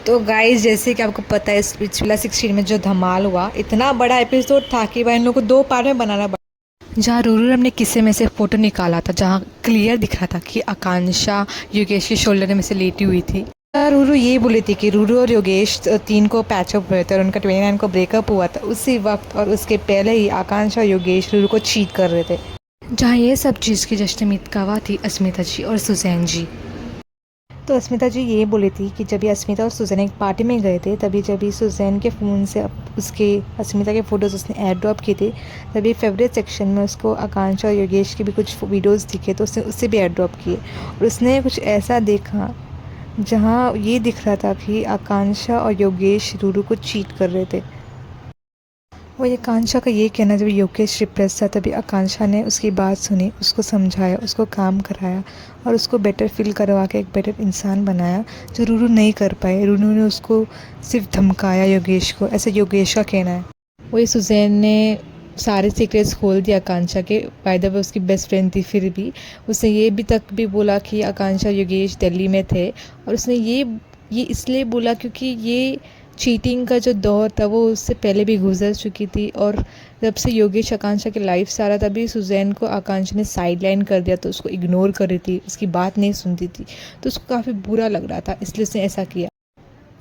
तो गाइस, जैसे कि आपको पता है स्पिरिचुअला 16 में जो धमाल हुआ, इतना बड़ा एपिसोड था कि भाई इन लोग को 2 पार्ट में बनाना पड़ा। जहाँ रूरू ने किस्से में से फ़ोटो निकाला था, जहाँ क्लियर दिख रहा था कि आकांक्षा योगेश के शोल्डर में से लेटी हुई थी। रूरू ये बोली थी कि रूरू और योगेश 3 को पैचअप हुए थे और उनका 29 को ब्रेकअप हुआ था उसी वक्त, और उसके पहले ही आकांक्षा और योगेश रूरू को चीट कर रहे थे। जहाँ ये सब चीज़ की जश्नमीत गवाह थी अस्मिता जी और सुजैन जी। तो अस्मिता जी ये बोली थी कि जब ये अस्मिता और सुजैन एक पार्टी में गए थे, तभी जब ये सुजैन के फ़ोन से उसके अस्मिता के फ़ोटोज़ उसने एयर ड्रॉप किए थे, तभी फेवरेट सेक्शन में उसको आकांक्षा और योगेश के भी कुछ वीडियोस दिखे, तो उसने उससे भी एयर ड्रॉप किए और उसने कुछ ऐसा देखा जहाँ ये दिख रहा था कि आकांक्षा और योगेश रूरू को चीट कर रहे थे। और ये आकांक्षा का ये कहना, जब योगेश डिप्रेस था तभी आकांक्षा ने उसकी बात सुनी, उसको समझाया, उसको काम कराया और उसको बेटर फील करवा के एक बेटर इंसान बनाया, जो रूरू नहीं कर पाए। रूरू ने उसको सिर्फ धमकाया योगेश को, ऐसे योगेश का कहना है। वही सुजैन ने सारे सीक्रेट्स खोल दिया आकांक्षा के। बाय द वे उसकी बेस्ट फ्रेंड थी, फिर भी उसने ये भी तक भी बोला कि आकांक्षा योगेश दिल्ली में थे, और उसने ये इसलिए बोला क्योंकि ये चीटिंग का जो दौर था वो उससे पहले भी गुजर चुकी थी, और जब से योगेश आकांक्षा के लाइफ से आ रहा तभी सुजैन को आकांक्षा ने साइड लाइन कर दिया, तो उसको इग्नोर कर रही थी, उसकी बात नहीं सुनती थी, तो उसको काफ़ी बुरा लग रहा था, इसलिए उसने ऐसा किया।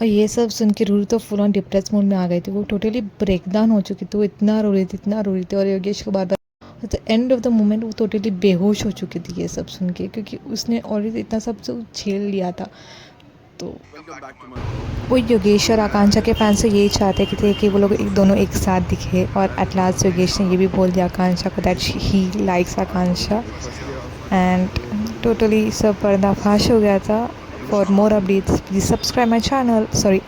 और ये सब सुन के रूरू तो फुल ऑन डिप्रेस मोड में आ गई थी, वो टोटली ब्रेकडाउन हो चुकी थी, वो इतना रो रही थी, इतना रो रही थी, और योगेश को बार बार at the end of the moment वो टोटली बेहोश हो चुकी थी ये सब सुन के, क्योंकि उसने ऑलरेडी इतना सब झेल लिया था। तो वो योगेश और आकांक्षा के फैंस तो यही चाहते थे कि वो लोग दोनों एक साथ दिखे, और एट लास्ट योगेश ने ये भी बोल दिया आकांक्षा को that he likes Akanksha, and totally सब पर्दाफाश हो गया था। For more updates please subscribe my channel, sorry.